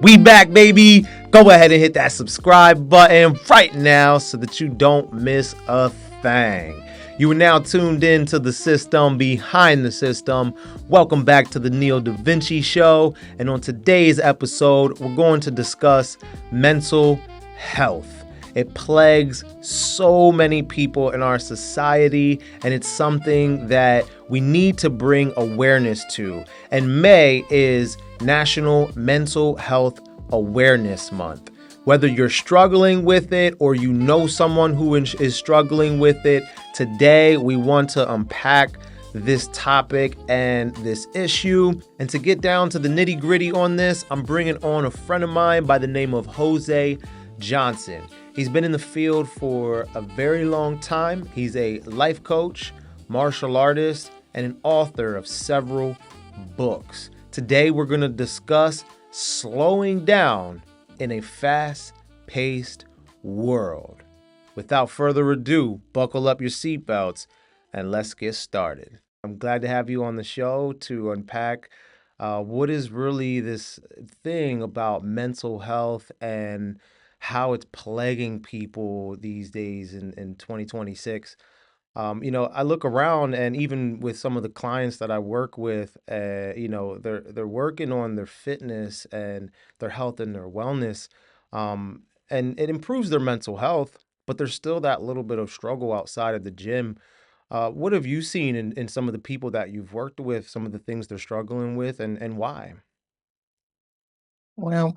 We back, baby. Go ahead and hit that subscribe button right now so that you don't miss a thing. You are now tuned in to the system behind the system. Welcome back to the DaVinci Show. And on today's episode, we're going to discuss mental health. It plagues so many people in our society, and it's something that we need to bring awareness to. And May is National Mental Health Awareness Month. Whether you're struggling with it or you know someone who is struggling with it, today we want to unpack this topic and this issue. And to get down to the nitty gritty on this, I'm bringing on a friend of mine by the name of José Johnson. He's been in the field for a very long time. He's a life coach, martial artist, and an author of several books. Today, we're going to discuss slowing down in a fast-paced world. Without further ado, buckle up your seatbelts and let's get started. I'm glad to have you on the show to unpack what is really this thing about mental health and how it's plaguing people these days in 2026. I look around, and even with some of the clients that I work with, they're working on their fitness and their health and their wellness, and it improves their mental health. But there's still that little bit of struggle outside of the gym. What have you seen in some of the people that you've worked with, some of the things they're struggling with, and why? Well,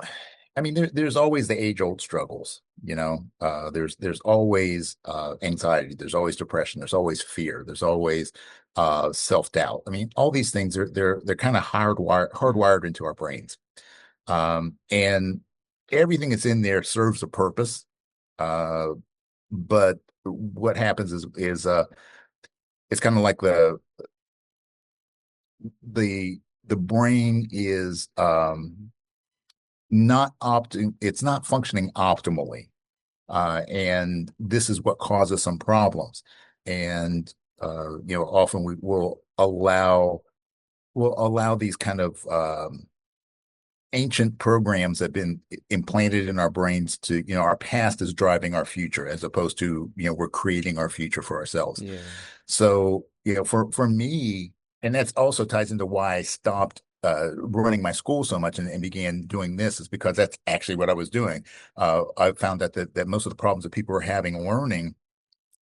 I mean, there's always the age-old struggles, there's always anxiety, there's always depression, there's always fear, there's always self-doubt. I mean, all these things they're kind of hardwired into our brains. And everything that's in there serves a purpose. Uh, but what happens is it's kind of like the brain is it's not functioning optimally. And this is what causes some problems. And often we will allow these kind of ancient programs that have been implanted in our brains to, our past is driving our future as opposed to, we're creating our future for ourselves. Yeah. So, for me, and that's also ties into why I stopped running my school so much and began doing this, is because that's actually what I was doing. I found that most of the problems that people were having learning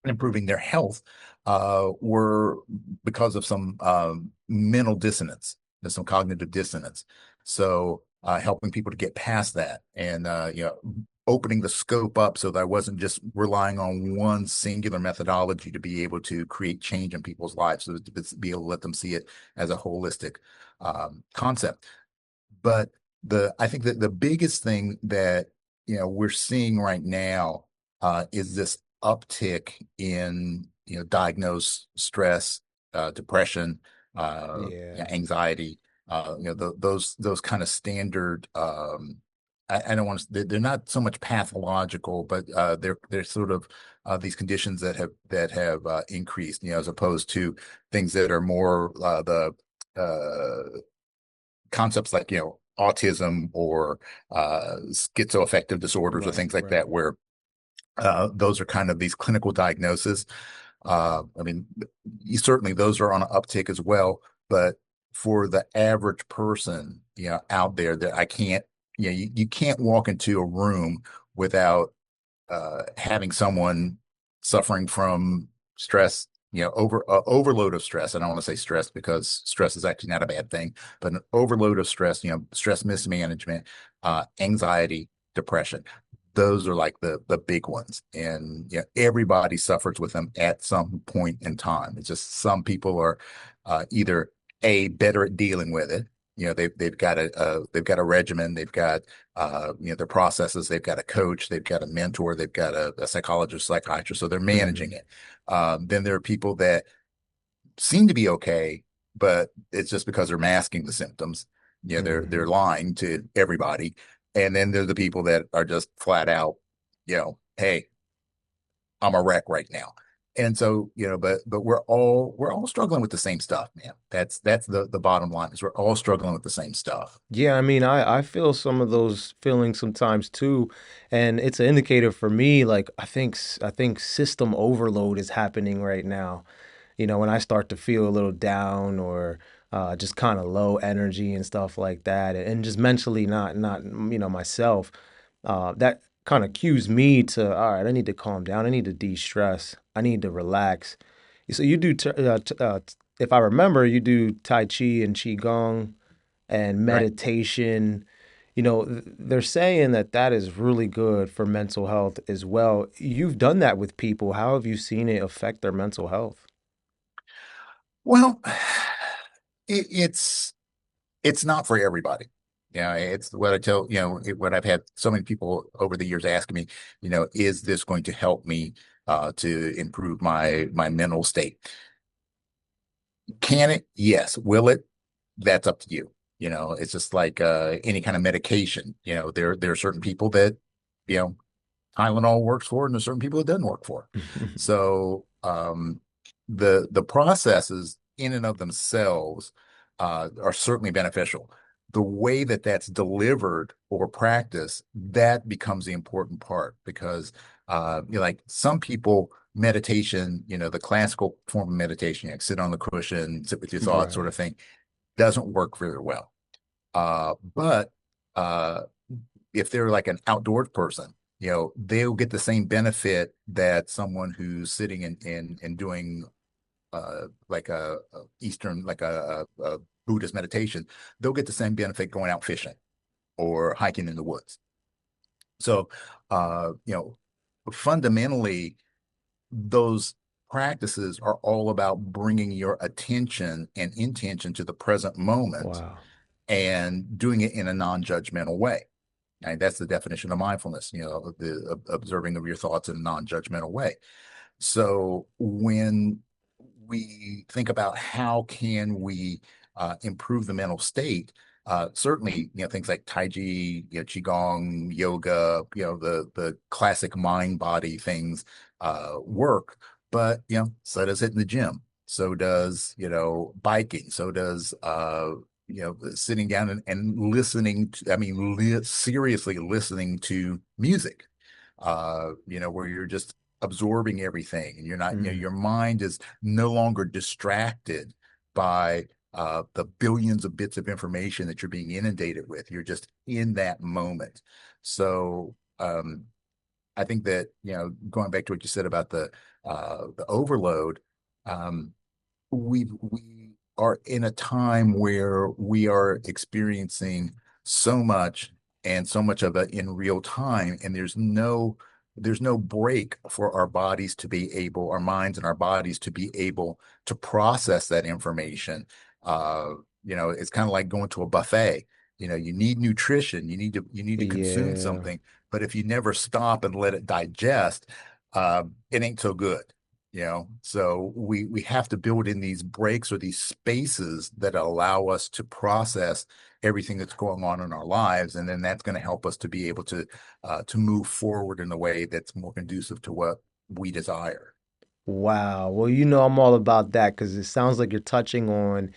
and improving their health were because of some mental dissonance, there's some cognitive dissonance. So helping people to get past that and opening the scope up so that I wasn't just relying on one singular methodology to be able to create change in people's lives, so to be able to let them see it as a holistic concept. But I think that the biggest thing that we're seeing right now is this uptick in diagnosed stress, depression, Yeah. anxiety, those kind of standard. I don't want to. They're not so much pathological, but they're sort of these conditions that have increased, as opposed to things that are more the concepts like autism or schizoaffective disorders or Right, things like right. that, where those are kind of these clinical diagnoses. I mean, certainly those are on an uptick as well, but for the average person, out there, that I can't, you can't walk into a room without having someone suffering from stress, overload of stress. I don't want to say stress because stress is actually not a bad thing, but an overload of stress, stress mismanagement, anxiety, depression. Those are like the big ones. And everybody suffers with them at some point in time. It's just some people are either better at dealing with it. They've got a regimen, they've got their processes, they've got a coach, they've got a mentor, they've got a psychologist, psychiatrist, so they're managing Mhm. it. Then there are people that seem to be okay, but it's just because they're masking the symptoms. They're Mhm. lying to everybody. And then there's the people that are just flat out, hey, I'm a wreck right now. And so, but we're all struggling with the same stuff, man. That's the bottom line is we're all struggling with the same stuff. Yeah, I mean, I feel some of those feelings sometimes too, and it's an indicator for me. Like I think system overload is happening right now. When I start to feel a little down or just kind of low energy and stuff like that, and just mentally not myself, that kind of cues me to, all right, I need to calm down. I need to de-stress. I need to relax. So you do, if I remember, you do Tai Chi and Qigong and Right. meditation. They're saying that that is really good for mental health as well. You've done that with people. How have you seen it affect their mental health? Well, it's not for everybody. Yeah, it's what I tell, what I've had so many people over the years asking me, is this going to help me to improve my mental state? Can it? Yes. Will it? That's up to you. It's just like any kind of medication. There are certain people that, you know, Tylenol works for, and there's certain people it doesn't work for. So the processes in and of themselves are certainly beneficial. The way that that's delivered or practiced, that becomes the important part because like some people, meditation, the classical form of meditation, like sit on the cushion, sit with your thoughts, sort Right. of thing, doesn't work very well. But uh, if they're like an outdoors person, they'll get the same benefit that someone who's sitting and doing like a Eastern, like a Buddhist meditation, they'll get the same benefit going out fishing or hiking in the woods. So, fundamentally, those practices are all about bringing your attention and intention to the present moment Wow. and doing it in a non-judgmental way. And that's the definition of mindfulness, the observing of your thoughts in a non-judgmental way. So when we think about how can we improve the mental state, certainly, things like Tai Chi, Qigong, yoga, the classic mind body things work. But, so does hitting the gym. So does, biking. So does, sitting down and listening to, I mean, seriously listening to music, where you're just absorbing everything and you're not, Mm. your mind is no longer distracted by the billions of bits of information that you're being inundated with. You're just in that moment. So I think that, going back to what you said about the overload, um, we are in a time where we are experiencing so much and so much of it in real time, and there's no break for our bodies to be able, our minds and our bodies to be able to process that information. Uh, it's kind of like going to a buffet. You need nutrition, you need to consume Yeah. something, but if you never stop and let it digest, it ain't so good. So we have to build in these breaks or these spaces that allow us to process everything that's going on in our lives, and then that's going to help us to be able to move forward in a way that's more conducive to what we desire. Wow. Well, I'm all about that because it sounds like you're touching on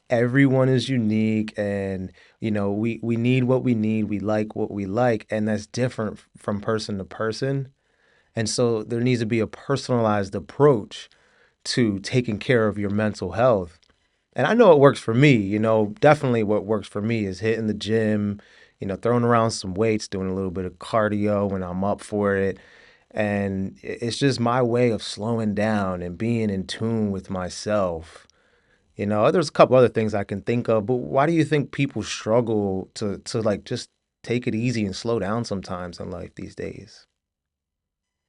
everyone is unique and we need what we need, we like what we like, and that's different from person to person. And so there needs to be a personalized approach to taking care of your mental health. And I know it works for me, definitely what works for me is hitting the gym, throwing around some weights, doing a little bit of cardio when I'm up for it. And it's just my way of slowing down and being in tune with myself. There's a couple other things I can think of, but why do you think people struggle to like just take it easy and slow down sometimes in life these days?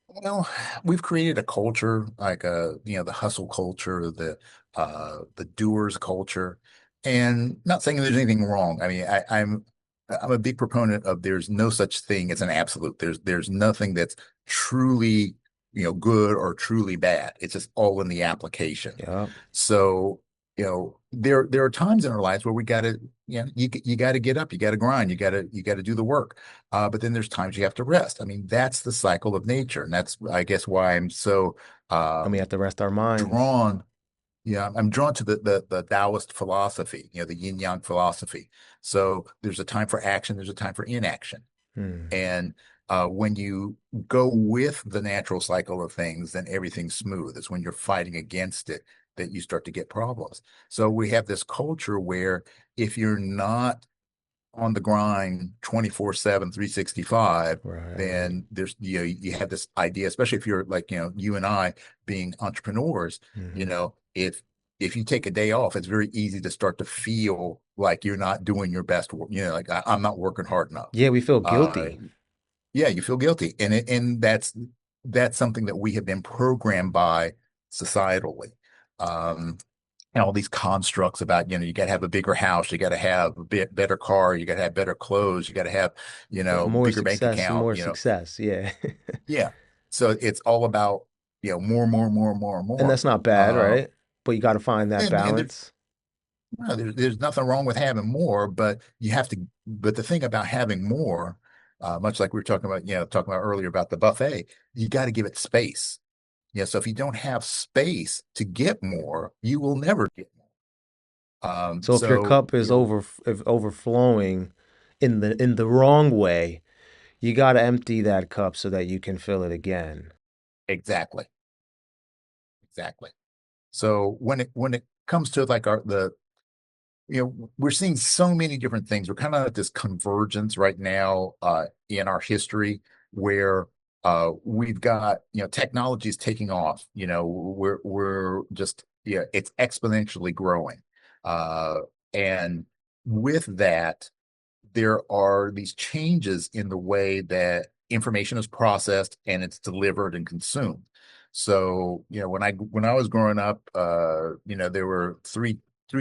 Well, we've created a culture like the hustle culture, the doers culture, and not saying there's anything wrong. I mean, I'm a big proponent of there's no such thing as an absolute. There's nothing that's truly, good or truly bad. It's just all in the application. Yeah. So there are times in our lives where we got to, you got to get up, you got to grind, you got to do the work. But then there's times you have to rest. I mean, that's the cycle of nature, and that's, I guess, why I'm so And we um, have to rest our minds. drawn. Yeah, I'm drawn to the Taoist philosophy, the yin yang philosophy. So there's a time for action, there's a time for inaction. Hmm. And when you go with the natural cycle of things, then everything's smooth. It's when you're fighting against it that you start to get problems. So we have this culture where if you're not on the grind 24/7, 365, Right. then there's, you have this idea, especially if you're like, you and I being entrepreneurs, Hmm. if you take a day off, it's very easy to start to feel like you're not doing your best work, like I'm not working hard enough. Yeah, we feel Uh, guilty. yeah, you feel guilty. And that's something that we have been programmed by societally. Um, and all these constructs about, you got to have a bigger house, you got to have a bit better car, you got to have better clothes, you got to have, More bigger bank success, account, more success. Yeah. yeah. So it's all about, more, more, more, more, And more. that's not bad, Uh, right? But you got to find that and there's, balance. no, there's nothing wrong with having more, but but the thing about having more, much like we were talking about earlier about the buffet, you got to give it space. Yeah. So if you don't have space to get more, you will never get more. So if your So, cup is if overflowing in the wrong way, you got to empty that cup so that you can fill it again. exactly, exactly. So when it comes to like we're seeing so many different things. We're kind of at this convergence right now in our history where we've got, technology is taking off. We're just, yeah, it's exponentially growing. Uh, and with that, there are these changes in the way that information is processed and it's delivered and consumed. So, when I was growing up, there were three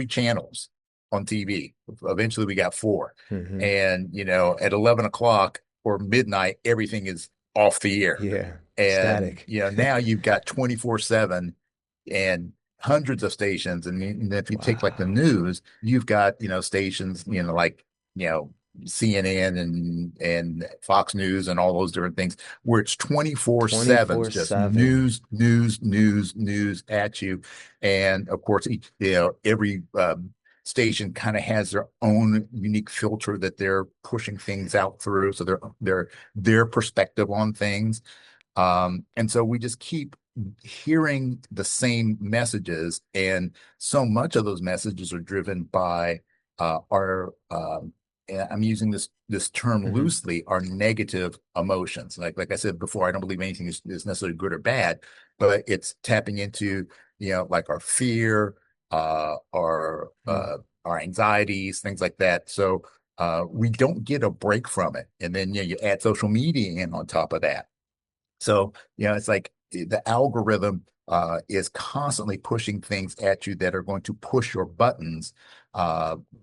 channels on TV. Eventually we got four. Hmm. And, at 11 o'clock or midnight, everything is off the air. Yeah. And, Static. now you've got 24/7 and hundreds of stations. And if you take like the Wow. news, you've got, stations, like, you know, CNN and Fox News and all those different things where it's 24/7, just 24/7. news at you. And of course, every station kind of has their own unique filter that they're pushing things out through. So their perspective on things. And so we just keep hearing the same messages, and so much of those messages are driven by our and I'm using this term Hmm. loosely, our negative emotions. Like I said before, I don't believe anything is necessarily good or bad, but it's tapping into, like our fear, our anxieties, things like that. So we don't get a break from it. And then, you add social media in on top of that. So, it's like the algorithm is constantly pushing things at you that are going to push your buttons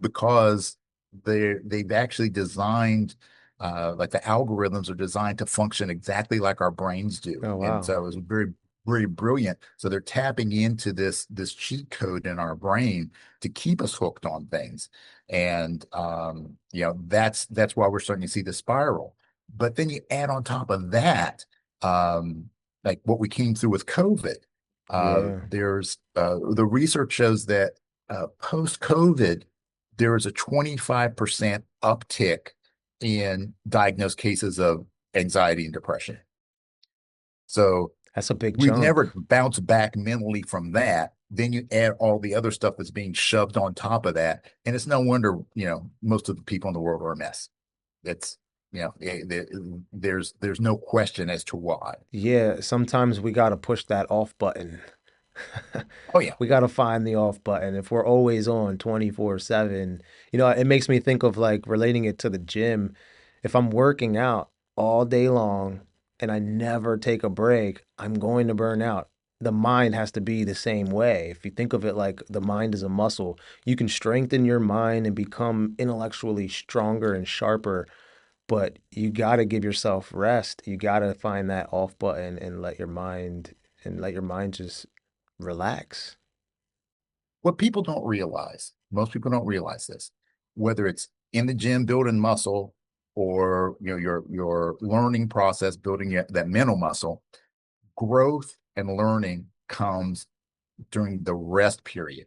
because they've actually designed, like the algorithms are designed to function exactly like our brains do. Oh, And wow. so it's very, very brilliant. So they're tapping into this cheat code in our brain to keep us hooked on things. And that's why we're starting to see the spiral. But then you add on top of that, um, like what we came through with COVID. Yeah. There's the research shows that post COVID, there is a 25% uptick in diagnosed cases of anxiety and depression. So That's a big we've jump. never bounced back mentally from that. Then you add all the other stuff that's being shoved on top of that, and it's no wonder, most of the people in the world are a mess. It's, there's no question as to why. Yeah, sometimes we got to push that off button. Oh yeah. We got to find the off button. If we're always on 24/7, it makes me think of like relating it to the gym. If I'm working out all day long and I never take a break, I'm going to burn out. The mind has to be the same way. If you think of it like the mind is a muscle, you can strengthen your mind and become intellectually stronger and sharper, but you got to give yourself rest. You got to find that off button and let your mind just relax. what people don't realize, most people don't realize this, whether it's in the gym building muscle or your learning process building that mental muscle, growth and learning comes during the rest period,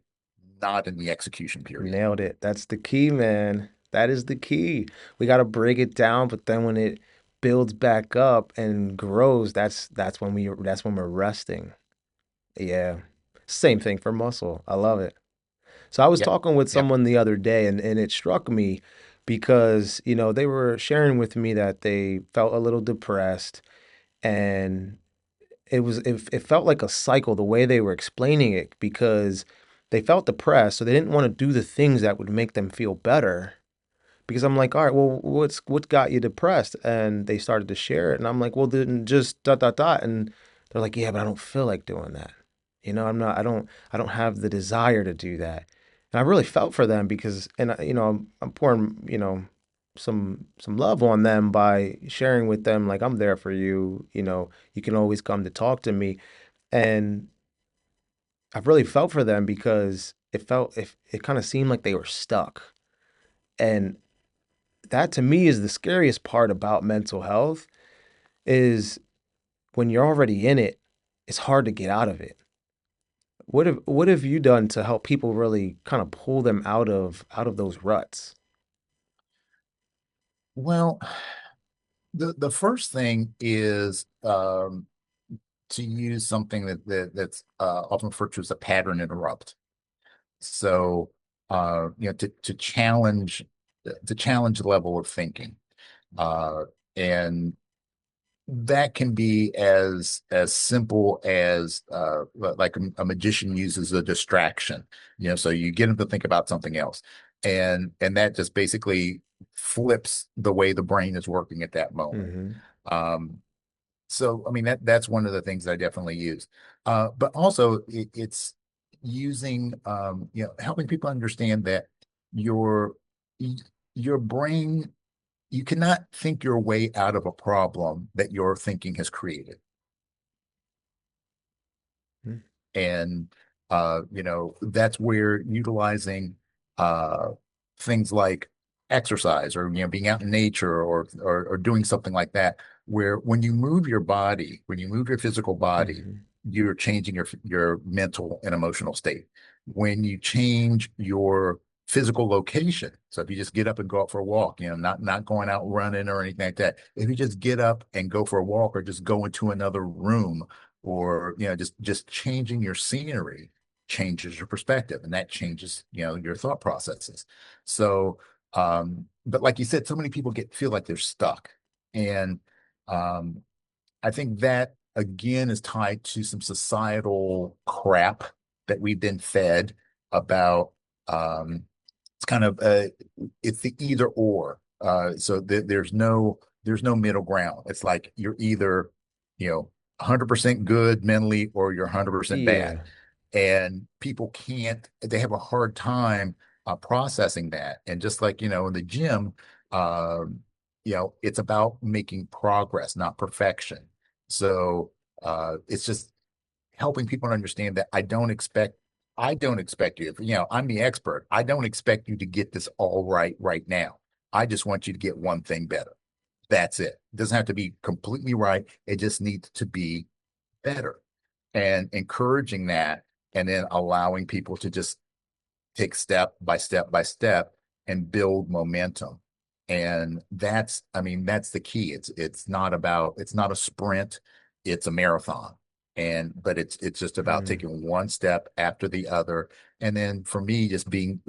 not in the execution period. Nailed it. That's the key, man. That is the key. We got to break it down, but then when it builds back up and grows, that's when we're resting. Yeah. Same thing for muscle. I love it. So I was Yep. talking with Yep. someone the other day and it struck me because, they were sharing with me that they felt a little depressed and it felt like a cycle the way they were explaining it because they felt depressed, so they didn't want to do the things that would make them feel better. Because I'm like, all right, well, what got you depressed? And they started to share it, and I'm like, well, then just dot dot dot, and they're like, yeah, but I don't feel like doing that. I don't have the desire to do that. And I really felt for them because, and I'm pouring, some love on them by sharing with them, like I'm there for you. You can always come to talk to me, and I've really felt for them because it kind of seemed like they were stuck, and that to me is the scariest part about mental health is when you're already in it, it's hard to get out of it. What have you done to help people really kind of pull them out of those ruts? Well, the first thing is to use something that's often referred to as a pattern interrupt. So, to challenge the level of thinking, and that can be as simple as like a magician uses a distraction. So you get them to think about something else, and that just basically flips the way the brain is working at that moment. Hmm. Um, so, I mean, that's one of the things that I definitely use. But also it's using, helping people understand that your your brain, you cannot think your way out of a problem that your thinking has created. And that's where utilizing uh things like exercise or being out in nature or doing something like that, where when you move your body, when you move your physical body, Hmm. you're changing your mental and emotional state. When you change your physical location, so if you just get up and go out for a walk, not going out running or anything like that, if you just get up and go for a walk or just go into another room, or just changing your scenery changes your perspective, and that changes your thought processes. So but like you said, so many people feel like they're stuck, and um I think that again is tied to some societal crap that we've been fed about. It's kind of it's the either or. So there's no middle ground. It's like you're either 100% good mentally or you're 100% bad, Yeah. and people can't. They have a hard time processing that. And just like in the gym, it's about making progress, not perfection. So it's just helping people understand that I don't expect you. I'm the expert. I don't expect you to get this all right now. I just want you to get one thing better. That's it. It doesn't have to be completely right. It just needs to be better. And encouraging that, and then allowing people to just take step by step by step and build momentum. And I mean, that's the key. It's not a sprint, it's a marathon. But it's just about Mm. taking one step after the other. And then for me, just being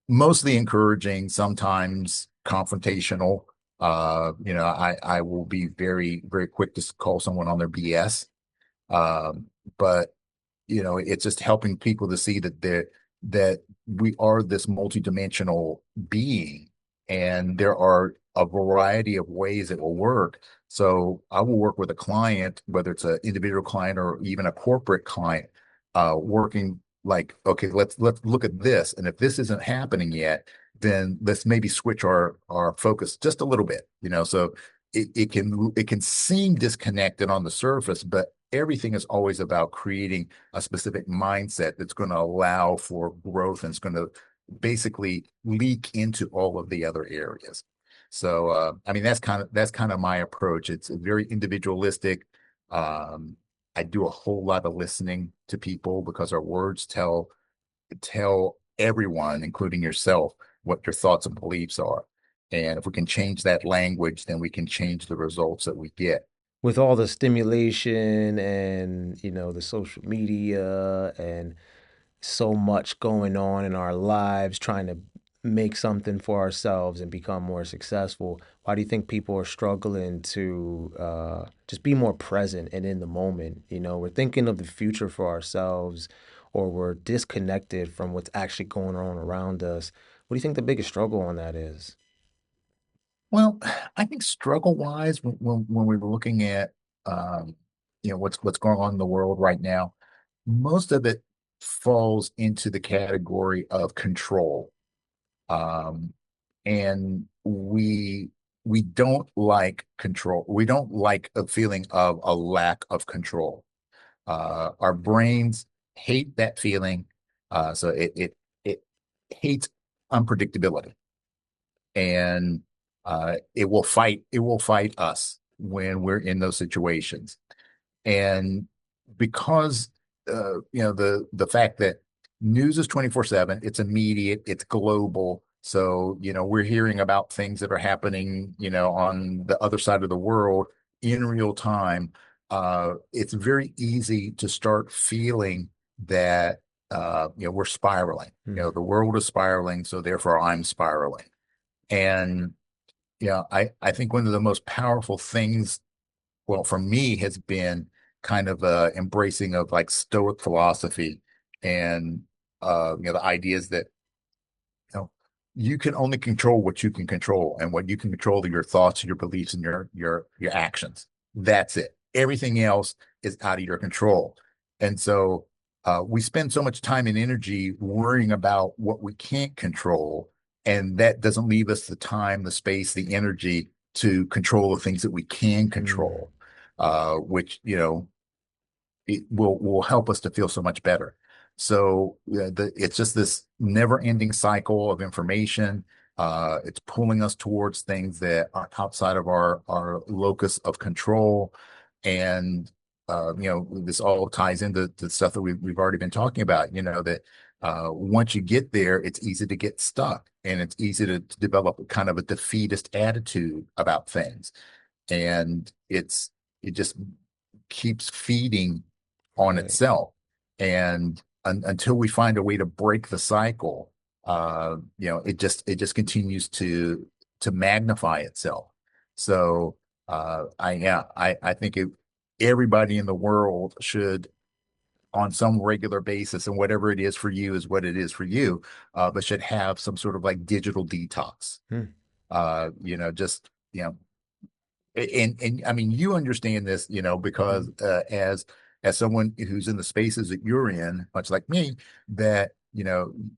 mostly encouraging, sometimes confrontational. I will be very, very quick to call someone on their BS. But it's just helping people to see that we are this multidimensional being, and there are a variety of ways it will work. So I will work with a client, whether it's an individual client or even a corporate client, working like, okay, let's look at this, and if this isn't happening yet, then let's maybe switch our focus just a little bit. So it can seem disconnected on the surface, but everything is always about creating a specific mindset that's going to allow for growth and it's going to basically leak into all of the other areas. So, I mean, that's kind of my approach. It's very individualistic. Um, I do a whole lot of listening to people because our words tell everyone, including yourself, what your thoughts and beliefs are. And if we can change that language, then we can change the results that we get. With all the stimulation and, the social media and so much going on in our lives, trying to make something for ourselves and become more successful, why do you think people are struggling to just be more present and in the moment? We're thinking of the future for ourselves, or we're disconnected from what's actually going on around us. What do you think the biggest struggle on that is? Well, I think struggle wise, when we were looking at what's going on in the world right now, most of it falls into the category of control. Um, and we don't like control. We don't like a feeling of a lack of control. Our brains hate that feeling. So it hates unpredictability, and it will fight us when we're in those situations. And because the fact that news is 24/7, it's immediate, it's global. So, we're hearing about things that are happening, on the other side of the world in real time. It's very easy to start feeling that we're spiraling. Hmm. The world is spiraling, so therefore I'm spiraling. And I think one of the most powerful things, well, for me, has been kind of embracing of like Stoic philosophy and the ideas that you know you can only control what you can control, and what you can control are your thoughts, your beliefs, and your actions. That's it. Everything else is out of your control. And so we spend so much time and energy worrying about what we can't control, and that doesn't leave us the time, the space, the energy to control the things that we can Hmm. control, which it will help us to feel so much better. So it's just this never-ending cycle of information. It's pulling us towards things that are outside of our locus of control, and this all ties into the stuff that we've already been talking about. That once you get there, it's easy to get stuck, and it's easy to develop kind of a defeatist attitude about things, and it just keeps feeding on Right. itself. And until we find a way to break the cycle, it just continues to magnify itself. So I think everybody in the world should, on some regular basis, and whatever it is for you is what it is for you, but should have some sort of like digital detox. Hmm. Just and I mean, you understand this, because Hmm. as someone who's in the spaces that you're in, much like me, that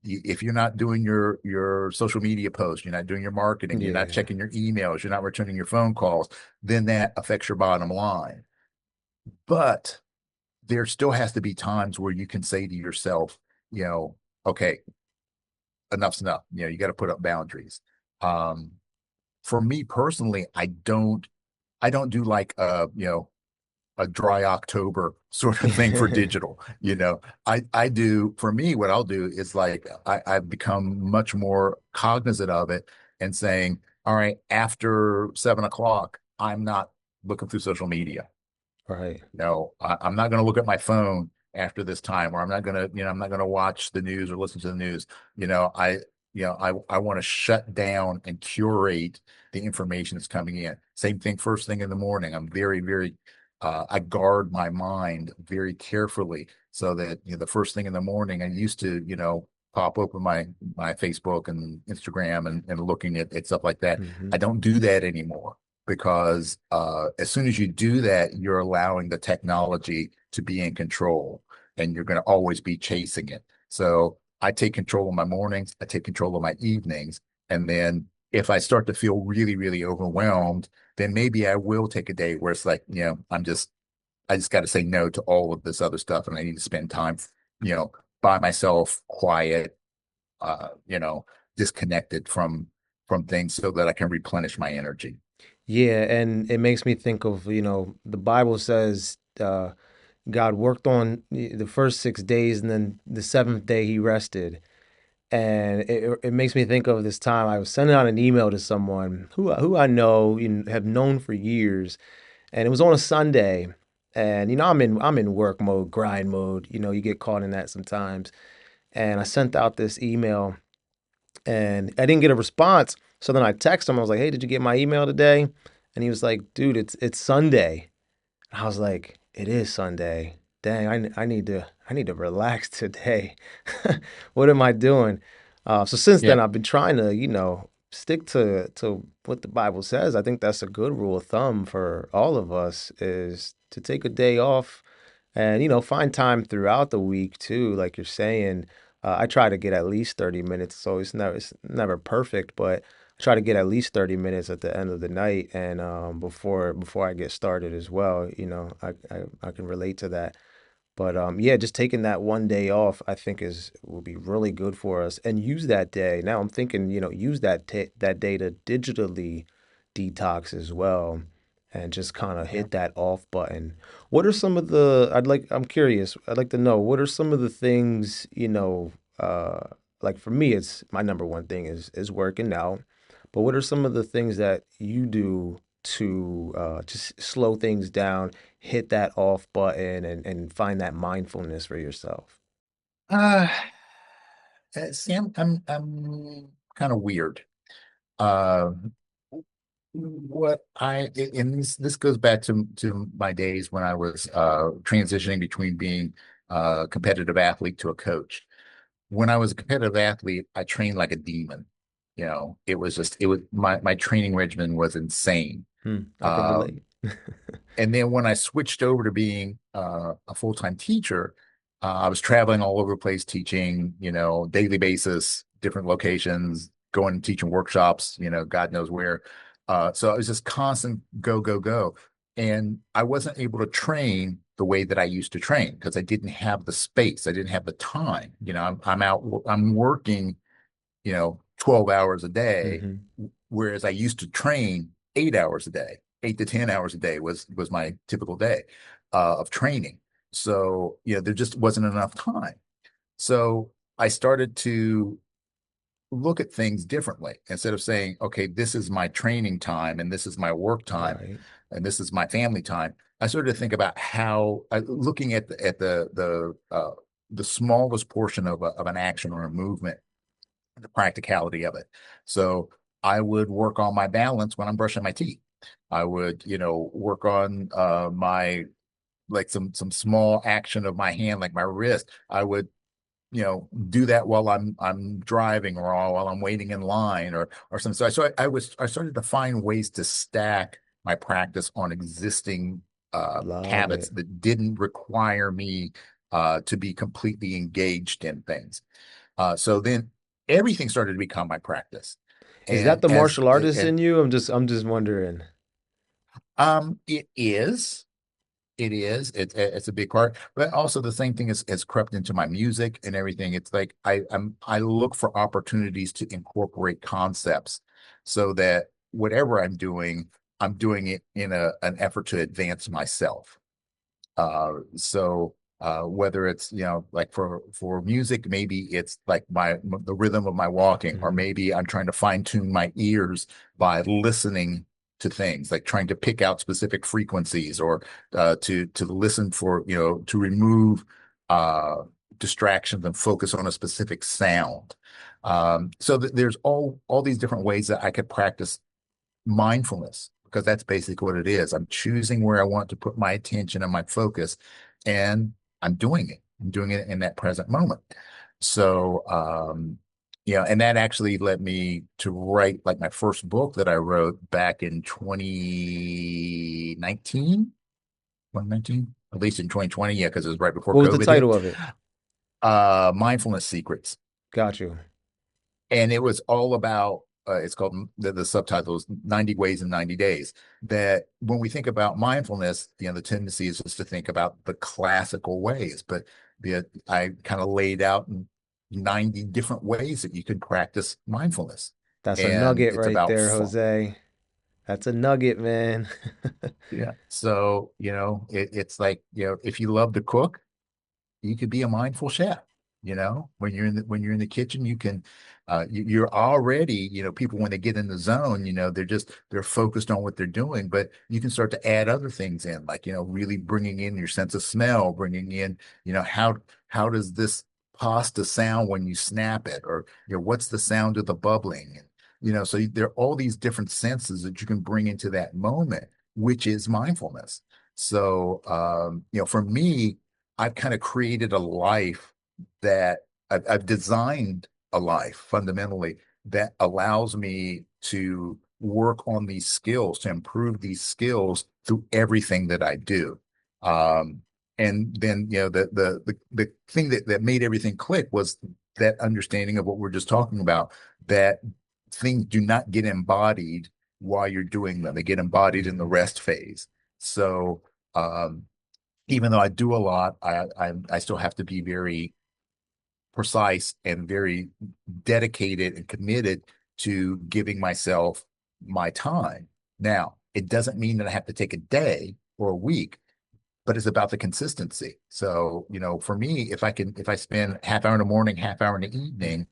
if you're not doing your social media posts, you're not doing your marketing, you're not Yeah. checking your emails, you're not returning your phone calls, then that affects your bottom line. But there still has to be times where you can say to yourself, you know, okay, enough's enough. You got to put up boundaries. Um, for me personally, I don't do like a dry October sort of thing for digital. I do, for me, what I'll do is like I've become much more cognizant of it and saying, all right, after 7 o'clock, I'm not looking through social media. Right. I'm not going to look at my phone after this time, or I'm not going to watch the news or listen to the news. You know, I, I want to shut down and curate the information that's coming in. Same thing, first thing in the morning. I'm very, very, I guard my mind very carefully so that, the first thing in the morning, I used to, pop open my Facebook and Instagram and looking at stuff like that. Hmm. I don't do that anymore because as soon as you do that, you're allowing the technology to be in control, and you're going to always be chasing it. So I take control of my mornings, I take control of my evenings, and then if I start to feel really, really overwhelmed, then maybe I will take a day where it's like, I'm just I just got to say no to all of this other stuff, and I need to spend time, you know, by myself, quiet, you know, disconnected from things so that I can replenish my energy. Yeah, and it makes me think of, the Bible says God worked on the first 6 days and then the seventh day he rested. And it makes me think of this time I was sending out an email to someone who I know and have known for years, and it was on a Sunday. And I'm in work mode, grind mode. You get caught in that sometimes. And I sent out this email, and I didn't get a response. So then I texted him. I was like, "Hey, did you get my email today?" And he was like, "Dude, it's Sunday." I was like, it is Sunday. Dang, I need to relax today. What am I doing? So since Yeah. then, I've been trying to, stick to what the Bible says. I think that's a good rule of thumb for all of us is to take a day off and, find time throughout the week too, like you're saying. I try to get at least 30 minutes, so it's never perfect, but I try to get at least 30 minutes at the end of the night and before I get started as well. I can relate to that. But yeah, just taking that one day off, I think will be really good for us. And use that day. Now I'm thinking, use that day to digitally detox as well, and just kind of Yeah. hit that off button. What are some of the? I'm curious. I'd like to know what are some of the things, like for me, it's my number one thing is working out. But what are some of the things that you do to just slow things down, hit that off button, and find that mindfulness for yourself? Uh, See, I'm kind of weird. Uh, what I and this goes back to my days when I was transitioning between being a competitive athlete to a coach. When I was a competitive athlete, I trained like a demon. You know, it was my training regimen was insane. I can Uh, relate. and then when I switched over to being a full-time teacher, I was traveling all over the place teaching, you know, daily basis, different locations, going and teaching workshops, you know, God knows where. So it was just constant go, go, go. And I wasn't able to train the way that I used to train because I didn't have the space. I didn't have the time. You know, I'm out, I'm working, you know, 12 hours a day, Hmm. whereas I used to train 8 hours a day. 8 to 10 hours a day was my typical day of training. So, you know, there just wasn't enough time. So I started to look at things differently instead of saying, okay, this is my training time and this is my work time Right. and this is my family time. I started to think about how looking at the smallest portion of an action or a movement, the practicality of it. So I would work on my balance when I'm brushing my teeth. I would, you know, work on my like some small action of my hand, like my wrist. I would, you know, do that while I'm driving or while I'm waiting in line or something. I started to find ways to stack my practice on existing Love habits it. that didn't require me to be completely engaged in things. So then everything started to become my practice. Is that And the martial artist in you? I'm just wondering. it is. It is. It's a big part, but also the same thing has crept into my music and everything. It's like I look for opportunities to incorporate concepts so that whatever I'm doing it in an effort to advance myself. Whether it's, you know, like for music, maybe it's like the rhythm of my walking, or Hmm. maybe I'm trying to fine tune my ears by listening to things, like trying to pick out specific frequencies, or to listen for, you know, to remove uh distractions and focus on a specific sound. So there's all these different ways that I could practice mindfulness, because that's basically what it is. I'm choosing where I want to put my attention and my focus, and I'm doing it. I'm doing it in that present moment. So, yeah, and that actually led me to write like my first book that I wrote back in 2019, at least in 2020. Yeah, because it was right before What was the COVID title hit. of it? Mindfulness Secrets. Got you. And it was all about it's called the subtitle is 90 Ways in 90 Days. That when we think about mindfulness, the tendency is just to think about the classical ways, but I kind of laid out 90 different ways that you can practice mindfulness. That's a And nugget it's right about there, fun. Jose. That's a nugget, man. Yeah. So, it's like, if you love to cook, you could be a mindful chef. When you're in the kitchen, you can you're already, people when they get in the zone, they're focused on what they're doing, but you can start to add other things in, like, really bringing in your sense of smell, bringing in, how does this pasta sound when you snap it, or what's the sound of the bubbling, and so there are all these different senses that you can bring into that moment, which is mindfulness. So for me, I've kind of created a life that I've designed a life fundamentally that allows me to work on these skills, to improve these skills through everything that I do. Um, and then, the thing that made everything click was that understanding of what we're just talking about, that things do not get embodied while you're doing them. They get embodied in the rest phase. So, um, even though I do a lot, I still have to be very precise and very dedicated and committed to giving myself my time. Now, it doesn't mean that I have to take a day or a week, but it's about the consistency. So, for me, if I spend half hour in the morning, half hour in the evening,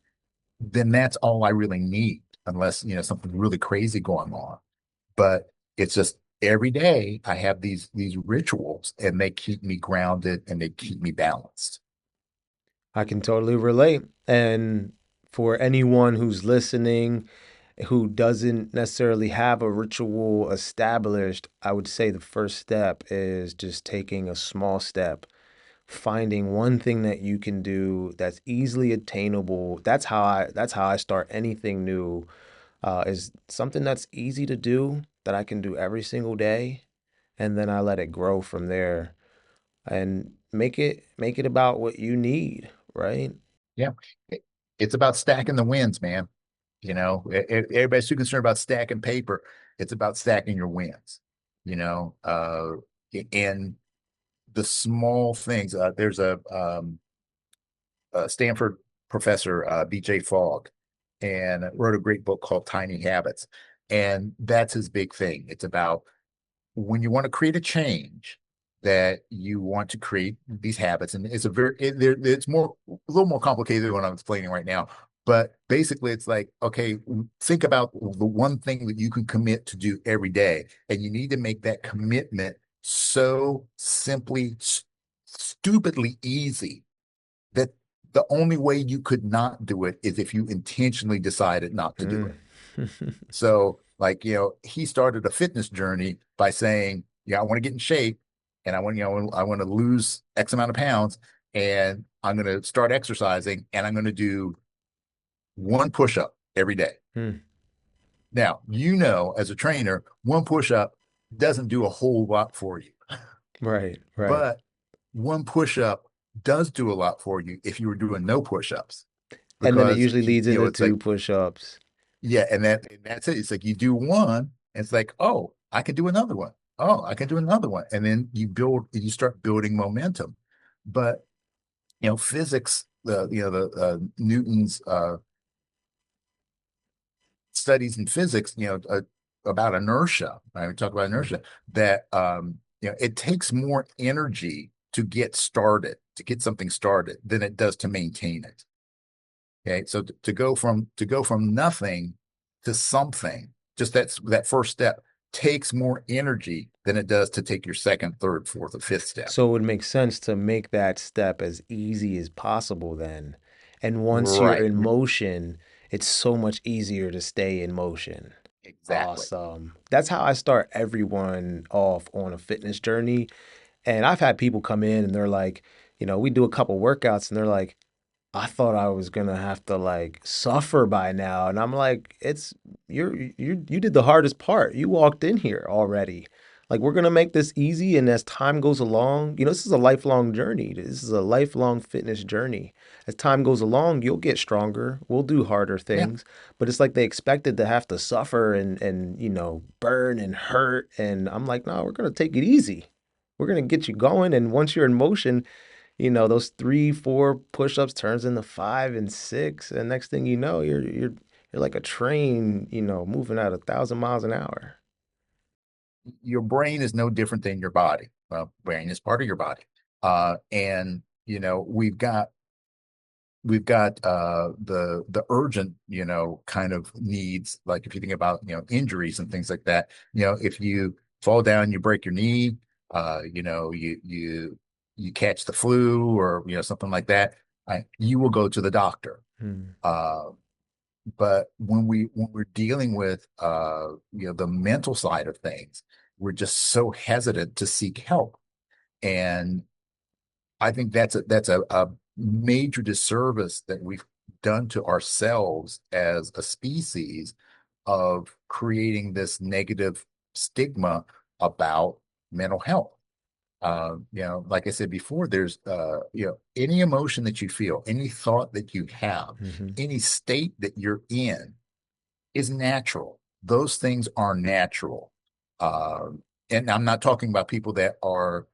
then that's all I really need, unless, something really crazy going on. But it's just every day I have these rituals, and they keep me grounded and they keep me balanced. I can totally relate. And for anyone who's listening who doesn't necessarily have a ritual established, I would say the first step is just taking a small step, finding one thing that you can do that's easily attainable. That's how I start anything new. Is something that's easy to do that I can do every single day, and then I let it grow from there and make it about what you need, right? Yeah. It's about stacking the wins, man. Everybody's too concerned about stacking paper. It's about stacking your wins, and the small things. There's a Stanford professor, BJ Fogg, and wrote a great book called Tiny Habits. And that's his big thing. It's about when you want to create a change, that you want to create these habits, and it's more a little more complicated than what I'm explaining right now, but basically it's like, okay, think about the one thing that you can commit to do every day, and you need to make that commitment so simply stupidly easy that the only way you could not do it is if you intentionally decided not to do Mm. it. So, like, he started a fitness journey by saying, yeah, I want to get in shape, and I want to lose X amount of pounds, and I'm going to start exercising, and I'm going to do one push up every day. Mm. Now, as a trainer, one push up doesn't do a whole lot for you, Right, right. but one push up does do a lot for you if you were doing no push ups, And then it because usually leads into it's like, two push-ups. yeah, and that's it. It's like you do one, and it's like, oh, I can do another one. Oh, I can do another one. And then you start building momentum. But physics, the Newton's studies in physics, about inertia. Right? We talk about Mm. inertia, that it takes more energy to get started, to get something started, than it does to maintain it. Okay, so to go from nothing to something, just that first step takes more energy than it does to take your second, third, fourth, or fifth step. So it would make sense to make that step as easy as possible then. And once you're Right. in motion, it's so much easier to stay in motion. Exactly. Awesome. That's how I start everyone off on a fitness journey. And I've had people come in and they're like, we do a couple workouts and they're like, I thought I was gonna have to like suffer by now. And I'm like, you did the hardest part. You walked in here already. Like we're gonna make this easy, and as time goes along, this is a lifelong journey. This is a lifelong fitness journey. As time goes along, you'll get stronger. We'll do harder Yeah. things, but it's like they expected to have to suffer and burn and hurt. And I'm like, no, we're gonna take it easy. We're gonna get you going, and once you're in motion, those 3, 4 push-ups turns into 5 and 6, and next thing you know, you're like a train, moving at 1,000 miles an hour. Your brain is no different than your body. Well, brain is part of your body. And we've got the urgent, kind of needs, like if you think about, injuries and things like that. If you fall down, you break your knee, you catch the flu or something like that, you will go to the doctor. Hmm. Uh, but when we're dealing with the mental side of things, we're just so hesitant to seek help. And I think that's a major disservice that we've done to ourselves as a species, of creating this negative stigma about mental health. Like I said before, there's any emotion that you feel, any thought that you have, Hmm. any state that you're in is natural. Those things are natural. And I'm not talking about people that are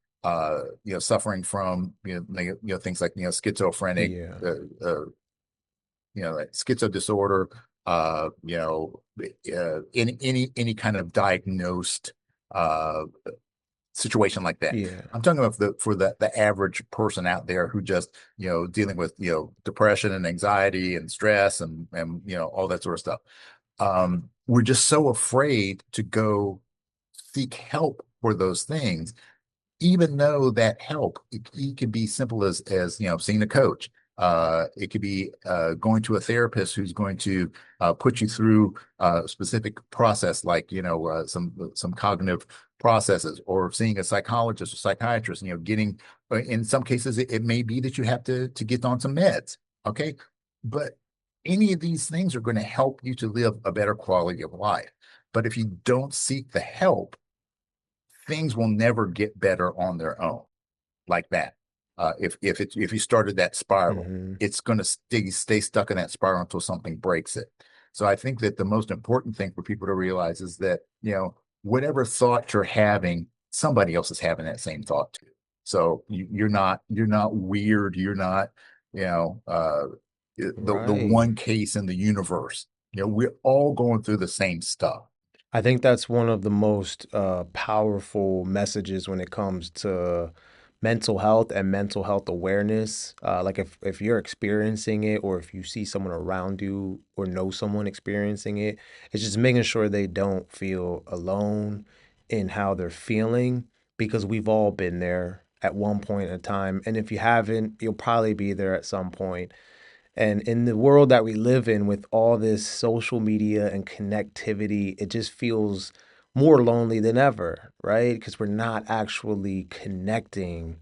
suffering from things like schizophrenic, Yeah. like schizo disorder, any kind of diagnosed uh situation like that. Yeah. I'm talking about for the average person out there who just dealing with depression and anxiety and stress and all that sort of stuff. We're just so afraid to go seek help for those things, even though that help, it could be simple as seeing a coach. It could be going to a therapist who's going to put you through a specific process, like some cognitive processes, or seeing a psychologist or psychiatrist. Getting in some cases, it may be that you have to get on some meds. Okay, but any of these things are going to help you to live a better quality of life. But if you don't seek the help, things will never get better on their own like that. If you started that spiral, Hmm. it's going to stay stuck in that spiral until something breaks it. So I think that the most important thing for people to realize is that whatever thought you're having, somebody else is having that same thought too. So you're not weird. You're not you know the Right. one case in the universe. We're all going through the same stuff. I think that's one of the most powerful messages when it comes to mental health and mental health awareness. Like if you're experiencing it, or if you see someone around you or know someone experiencing it, it's just making sure they don't feel alone in how they're feeling, because we've all been there at one point in time. And if you haven't, you'll probably be there at some point. And in the world that we live in, with all this social media and connectivity, it just feels more lonely than ever, right? Because we're not actually connecting,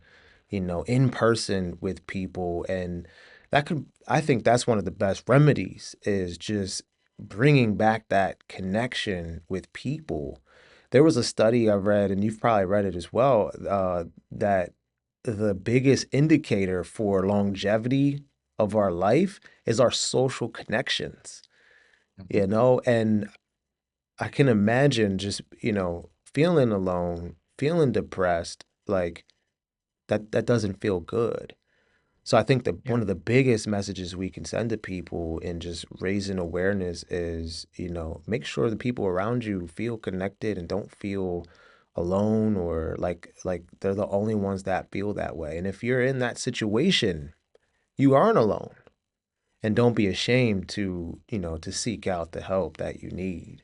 in person with people. And I think that's one of the best remedies, is just bringing back that connection with people. There was a study I read, and you've probably read it as well, that the biggest indicator for longevity of our life is our social connections, and I can imagine just, feeling alone, feeling depressed, like that doesn't feel good. So I think that Yeah. one of the biggest messages we can send to people in just raising awareness is, make sure the people around you feel connected and don't feel alone, or like they're the only ones that feel that way. And if you're in that situation, you aren't alone. And don't be ashamed to seek out the help that you need.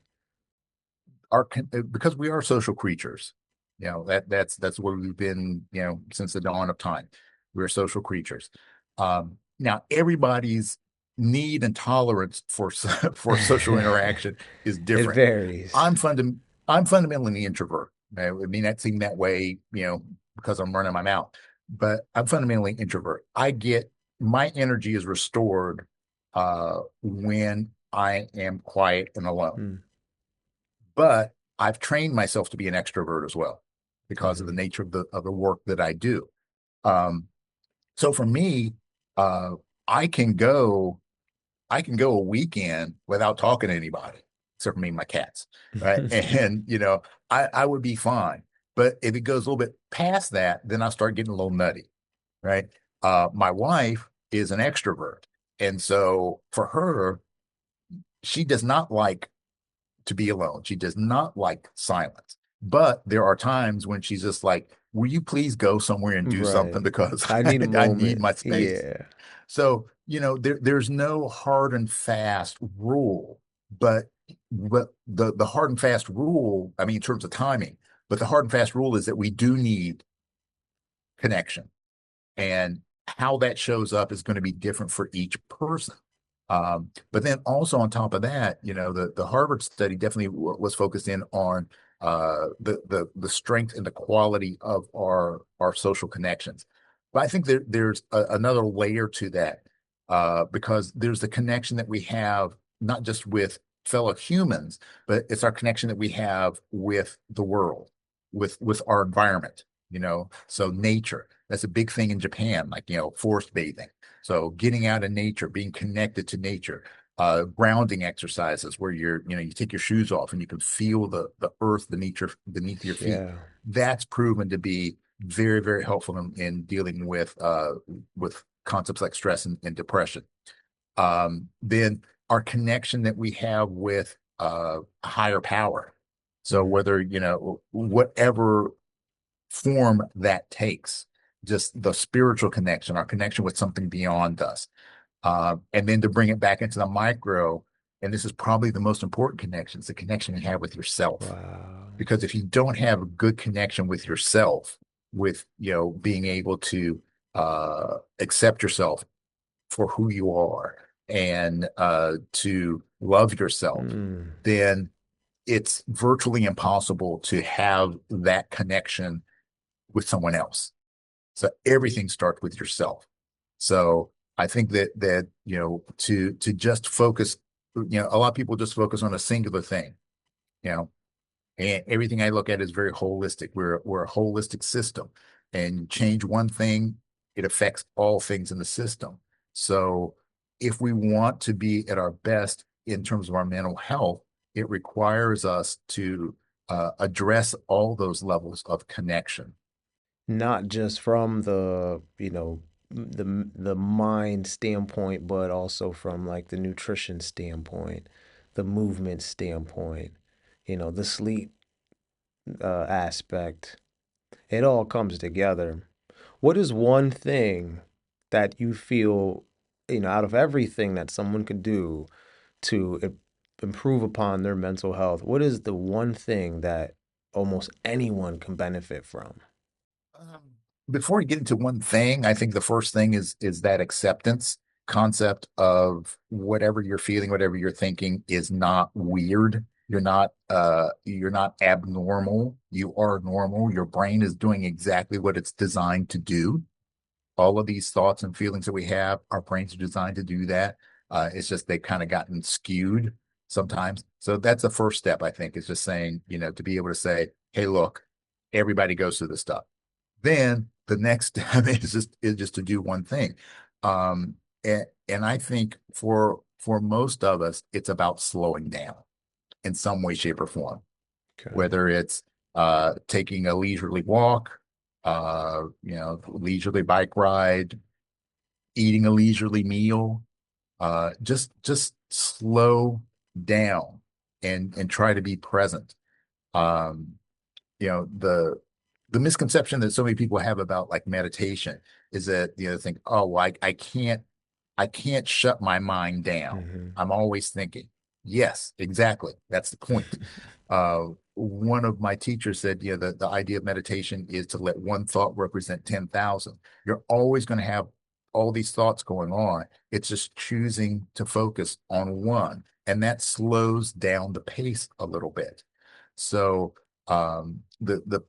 Because we are social creatures. That's where we've been, since the dawn of time. We're social creatures. Now everybody's need and tolerance for for social interaction is It different. varies. I'm fundamentally an introvert. I mean, that seemed that way, because I'm running my mouth, but I'm fundamentally introvert. I get My energy is restored when I am quiet and alone. Mm, But I've trained myself to be an extrovert as well because of the Hmm. nature of the work that I do. Um, so for me, uh, I can go I can go a weekend without talking to anybody, except for me and my cats, right? And I would be fine. But if it goes a little bit past that, then I start getting a little nutty, right? My wife is an extrovert, and so for her, she does not like to be alone. She does not like silence. But there are times when she's just like, "Will you please go somewhere and do something Right. because I need a I need moment. my space." Yeah. So, there's no hard and fast rule, but the hard and fast rule, I mean, in terms of timing, but the hard and fast rule is that we do need connection. And how that shows up is going to be different for each person. But then also on top of that, the Harvard study definitely was focused in on the strength and the quality of our social connections. But I think there's another layer to that because there's the connection that we have not just with fellow humans, but it's our connection that we have with the world, with our environment. So nature. That's a big thing in Japan, like, forest bathing. So getting out in nature, being connected to nature, grounding exercises where you take your shoes off and you can feel the earth beneath your feet. Yeah. That's proven to be very, very helpful in dealing with concepts like stress and depression. Then our connection that we have with a higher power. So Hmm. whether, whatever form that takes, just the spiritual connection, our connection with something beyond us. And then to bring it back into the micro, and this is probably the most important connection, it's the connection you have with yourself. Wow. Because if you don't have a good connection with yourself, with being able to accept yourself for who you are and to love yourself, Mm. then it's virtually impossible to have that connection with someone else. So everything starts with yourself. So I think that to just focus, a lot of people just focus on a singular thing, you know, and everything I look at is very holistic. We're a holistic system, and you change one thing, it affects all things in the system. So if we want to be at our best in terms of our mental health, it requires us to address all those levels of connection. Not just from the mind standpoint, but also from like the nutrition standpoint, the movement standpoint, the sleep aspect. It all comes together. What is one thing that you feel, out of everything that someone could do to improve upon their mental health, what is the one thing that almost anyone can benefit from? Um, Before we get into one thing, I think the first thing is that acceptance concept of whatever you're feeling, whatever you're thinking is not weird. You're not abnormal. You are normal. Your brain is doing exactly what it's designed to do. All of these thoughts and feelings that we have, our brains are designed to do that. It's just they've kind of gotten skewed sometimes. So that's the first step, I think, is just saying, to be able to say, hey, look, everybody goes through this stuff. Then the next step is just to do one thing. And I think for most of us, it's about slowing down in some way, shape, or form, Okay. whether it's taking a leisurely walk, leisurely bike ride, eating a leisurely meal, just slow down and try to be present. Um, the misconception that so many people have about like meditation is that think, oh, well, I can't shut my mind down. Hmm. I'm always thinking. Yes, exactly. That's the point. One of my teachers said, the idea of meditation is to let one thought represent 10,000. You're always going to have all these thoughts going on. It's just choosing to focus on one, and that slows down the pace a little bit. So the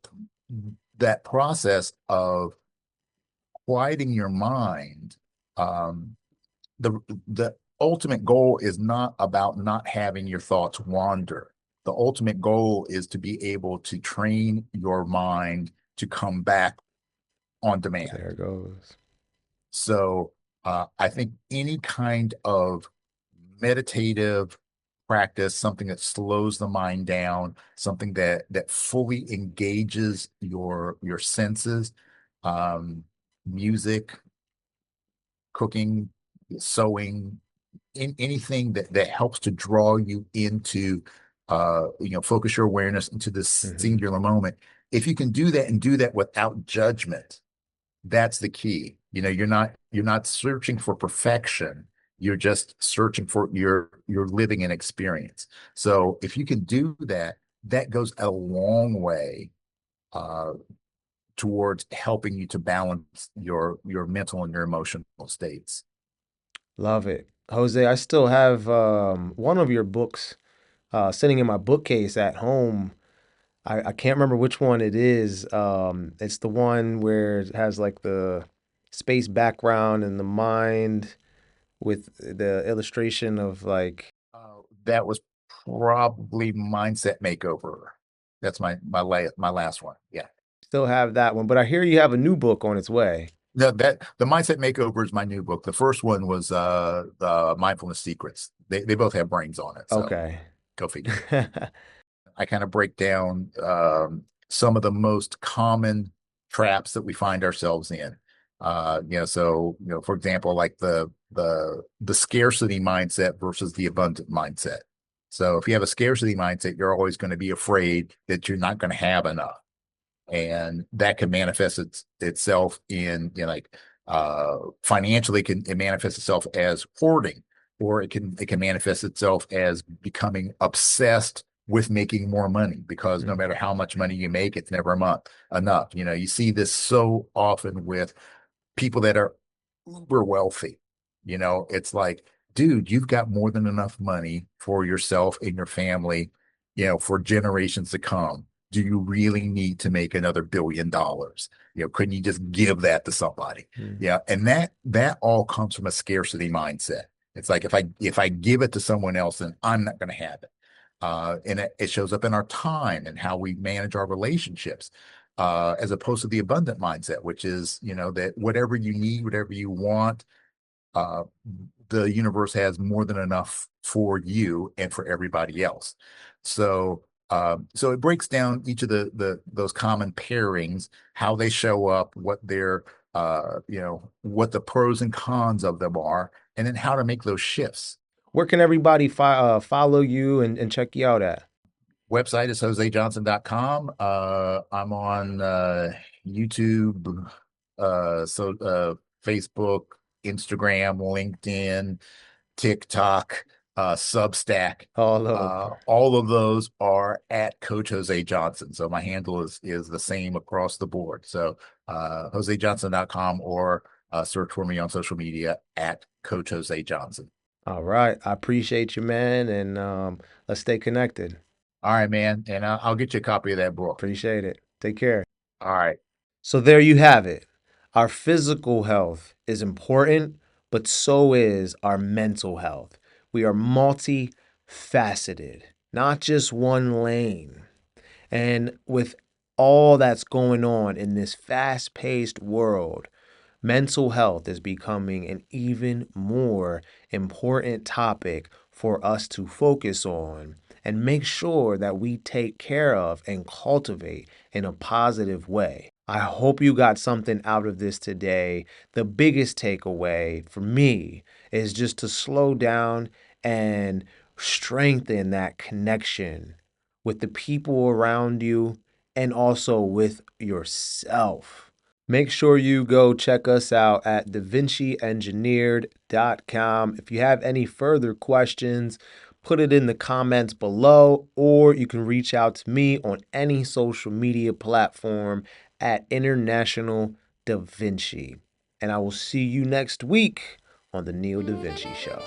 that process of quieting your mind, um, the ultimate goal is not about not having your thoughts wander. the ultimate goal is to be able to train your mind to come back on There demand. it goes. So I think any kind of meditative practice, something that slows the mind down, something that fully engages your senses, um, music, cooking, sewing, anything that helps to draw you into focus your awareness into this Hmm. singular moment. If you can do that and do that without judgment, that's the key. You're not searching for perfection. You're just searching for you're living an experience. So if you can do that, that goes a long way uh, towards helping you to balance your mental and your emotional states. Love it. Jose, I still have one of your books sitting in my bookcase at home. I can't remember which one it is. It's the one where it has like the space background and the mind with the illustration of like, That was probably Mindset Makeover. That's my last one. Yeah. still have that one, but I hear you have a new book on its way. No, that the Mindset Makeover is my new book. The first one was the Mindfulness Secrets. They both have brains on it, so Okay. go figure. I kind of break down some of the most common traps that we find ourselves in. For example, like the scarcity mindset versus the abundant mindset. So if you have a scarcity mindset, you're always going to be afraid that you're not going to have enough, and that can manifest itself in like financially, can it manifest itself as hoarding, or it can manifest itself as becoming obsessed with making more money, because no Mm. matter how much money you make, it's never enough. You see this so often with people that are uber wealthy. It's like, dude, you've got more than enough money for yourself and your family, for generations to come. Do you really need to make another $1 billion? Couldn't you just give that to somebody? Mm. Yeah. And that all comes from a scarcity mindset. It's like, if I give it to someone else, then I'm not going to have it. And it shows up in our time and how we manage our relationships, as opposed to the abundant mindset, which is, that whatever you need, whatever you want, uh, the universe has more than enough for you and for everybody else. So it breaks down each of the those common pairings, how they show up, what the pros and cons of them are, and then how to make those shifts. Where can everybody follow you and check you out at? Website is josejohnson.com. I'm on YouTube, Facebook, Instagram, LinkedIn, TikTok, Substack. All over. All of those are at Coach Jose Johnson. So my handle is the same across the board. So josejohnson.com, or search for me on social media at Coach Jose Johnson. All right. I appreciate you, man, and let's stay connected. All right, man. And I'll get you a copy of that book. Appreciate it. Take care. All right. So there you have it. Our physical health is important, but so is our mental health. We are multifaceted, not just one lane. And with all that's going on in this fast paced world, mental health is becoming an even more important topic for us to focus on and make sure that we take care of and cultivate in a positive way. I hope you got something out of this today. The biggest takeaway for me is just to slow down and strengthen that connection with the people around you and also with yourself. Make sure you go check us out at DaVinciEngineered.com. If you have any further questions, put it in the comments below, or you can reach out to me on any social media platform at International Da Vinci. And I will see you next week on The Neil Da Vinci Show.